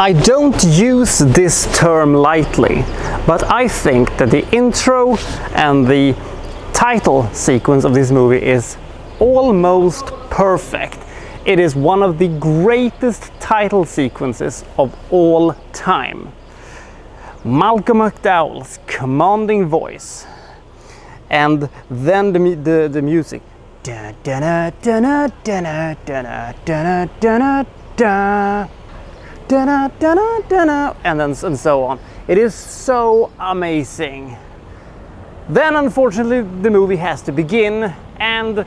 I don't use this term lightly, but I think that the intro and the title sequence of this movie is almost perfect. It is one of the greatest title sequences of all time. Malcolm McDowell's commanding voice, and then the music. And so on. It is so amazing. Then unfortunately the movie has to begin, and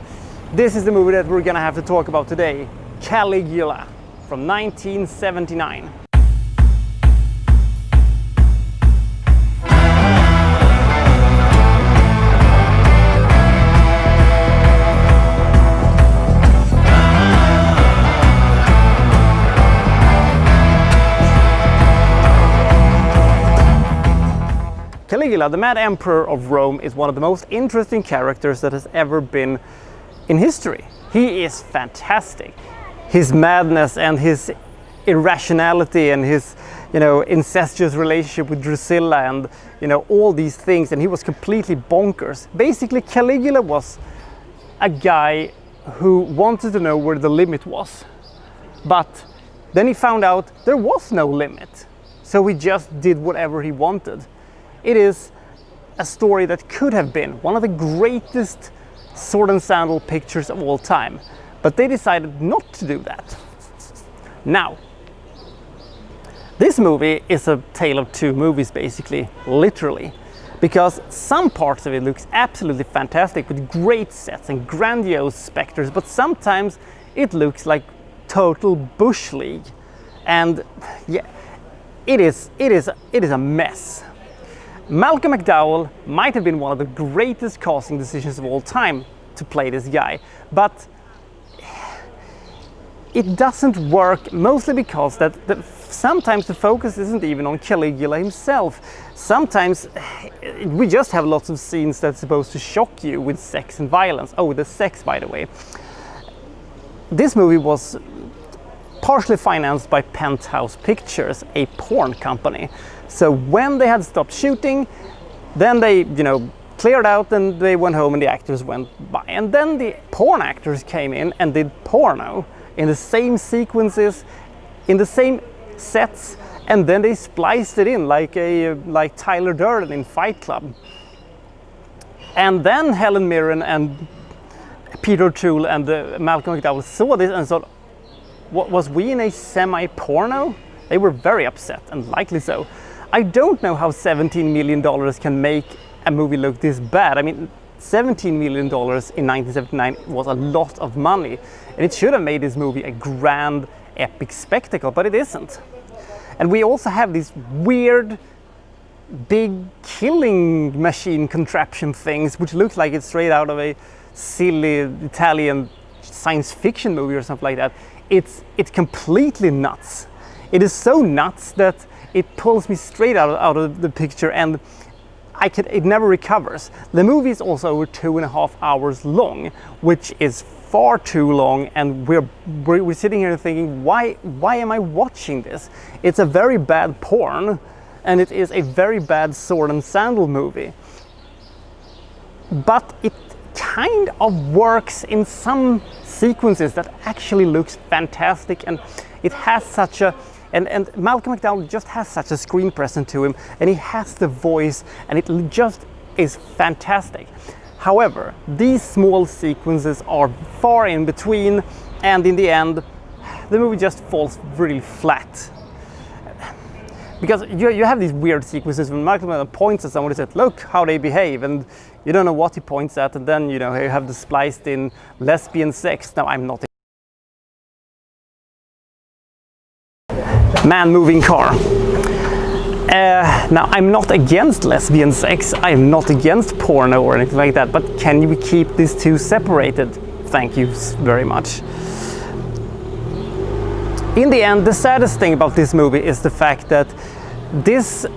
this is the movie that we're gonna have to talk about today, Caligula from 1979. Caligula, the Mad Emperor of Rome, is one of the most interesting characters that has ever been in history. He is fantastic. His madness and his irrationality and his, incestuous relationship with Drusilla and, all these things, and he was completely bonkers. Basically, Caligula was a guy who wanted to know where the limit was. But then he found out there was no limit. So he just did whatever he wanted. It is a story that could have been one of the greatest sword and sandal pictures of all time, but they decided not to do that. Now, this movie is a tale of two movies, basically, literally, because some parts of it looks absolutely fantastic with great sets and grandiose specters, but sometimes it looks like total bush league, and yeah, it is a mess. Malcolm McDowell might have been one of the greatest casting decisions of all time to play this guy, but it doesn't work, mostly because sometimes the focus isn't even on Caligula himself. Sometimes we just have lots of scenes that's supposed to shock you with sex and violence. Oh, the sex, by the way. This movie was partially financed by Penthouse Pictures, a porn company. So when they had stopped shooting, then they, cleared out and they went home and the actors went by. And then the porn actors came in and did porno in the same sequences, in the same sets, and then they spliced it in like Tyler Durden in Fight Club. And then Helen Mirren and Peter O'Toole and Malcolm McDowell saw this and thought, was we in a semi-porno? They were very upset, and likely so. I don't know how $17 million can make a movie look this bad. I mean, $17 million in 1979 was a lot of money, and it should have made this movie a grand, epic spectacle, but it isn't. And we also have these weird, big killing machine contraption things, which look like it's straight out of a silly Italian science fiction movie or something like that. It's completely nuts. It is so nuts that it pulls me straight out of the picture, and it never recovers. The movie is also over 2.5 hours long, which is far too long, and we're sitting here thinking, why am I watching this? It's a very bad porn, and it is a very bad sword and sandal movie. But it kind of works in some sequences that actually looks fantastic, and it has such a and Malcolm McDowell just has such a screen presence to him, and he has the voice, and it just is fantastic. However, these small sequences are far in between, and in the end the movie just falls really flat. Because you have these weird sequences when Malcolm McDowell points at someone and says, look how they behave, and you don't know what he points at, and then you have the spliced in lesbian sex. Now, I'm not man moving car. Now, I'm not against lesbian sex, I'm not against porno or anything like that, but can we keep these two separated? Thank you very much. In the end, the saddest thing about this movie is the fact that this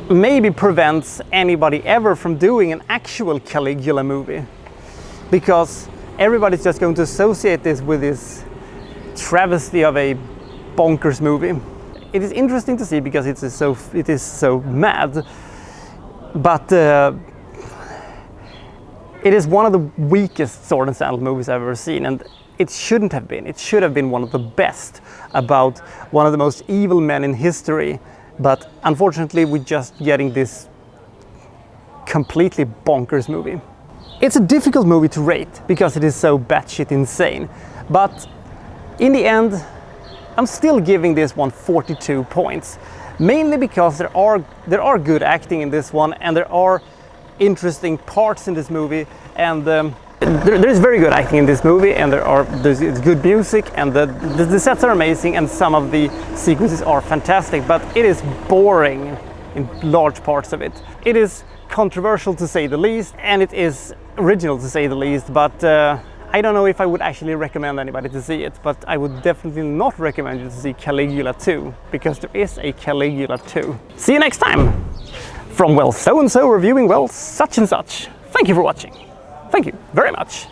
maybe prevents anybody ever from doing an actual Caligula movie, because everybody's just going to associate this with this travesty of a bonkers movie. it is interesting to see because it is so mad, but it is one of the weakest Sword and Sandal movies I've ever seen, and it shouldn't have been. It should have been one of the best, about one of the most evil men in history, but unfortunately we're just getting this completely bonkers movie. It's a difficult movie to rate because it is so batshit insane, but in the end I'm still giving this one 42 points, mainly because there are good acting in this one, and there are interesting parts in this movie, and there is very good acting in this movie, and there's good music, and the sets are amazing, and some of the sequences are fantastic, but it is boring in large parts of it. It is controversial to say the least, and it is original to say the least, but I don't know if I would actually recommend anybody to see it, but I would definitely not recommend you to see Caligula 2, because there is a Caligula 2. See you next time! From, well, so-and-so reviewing, well, such and such. Thank you for watching. Thank you very much.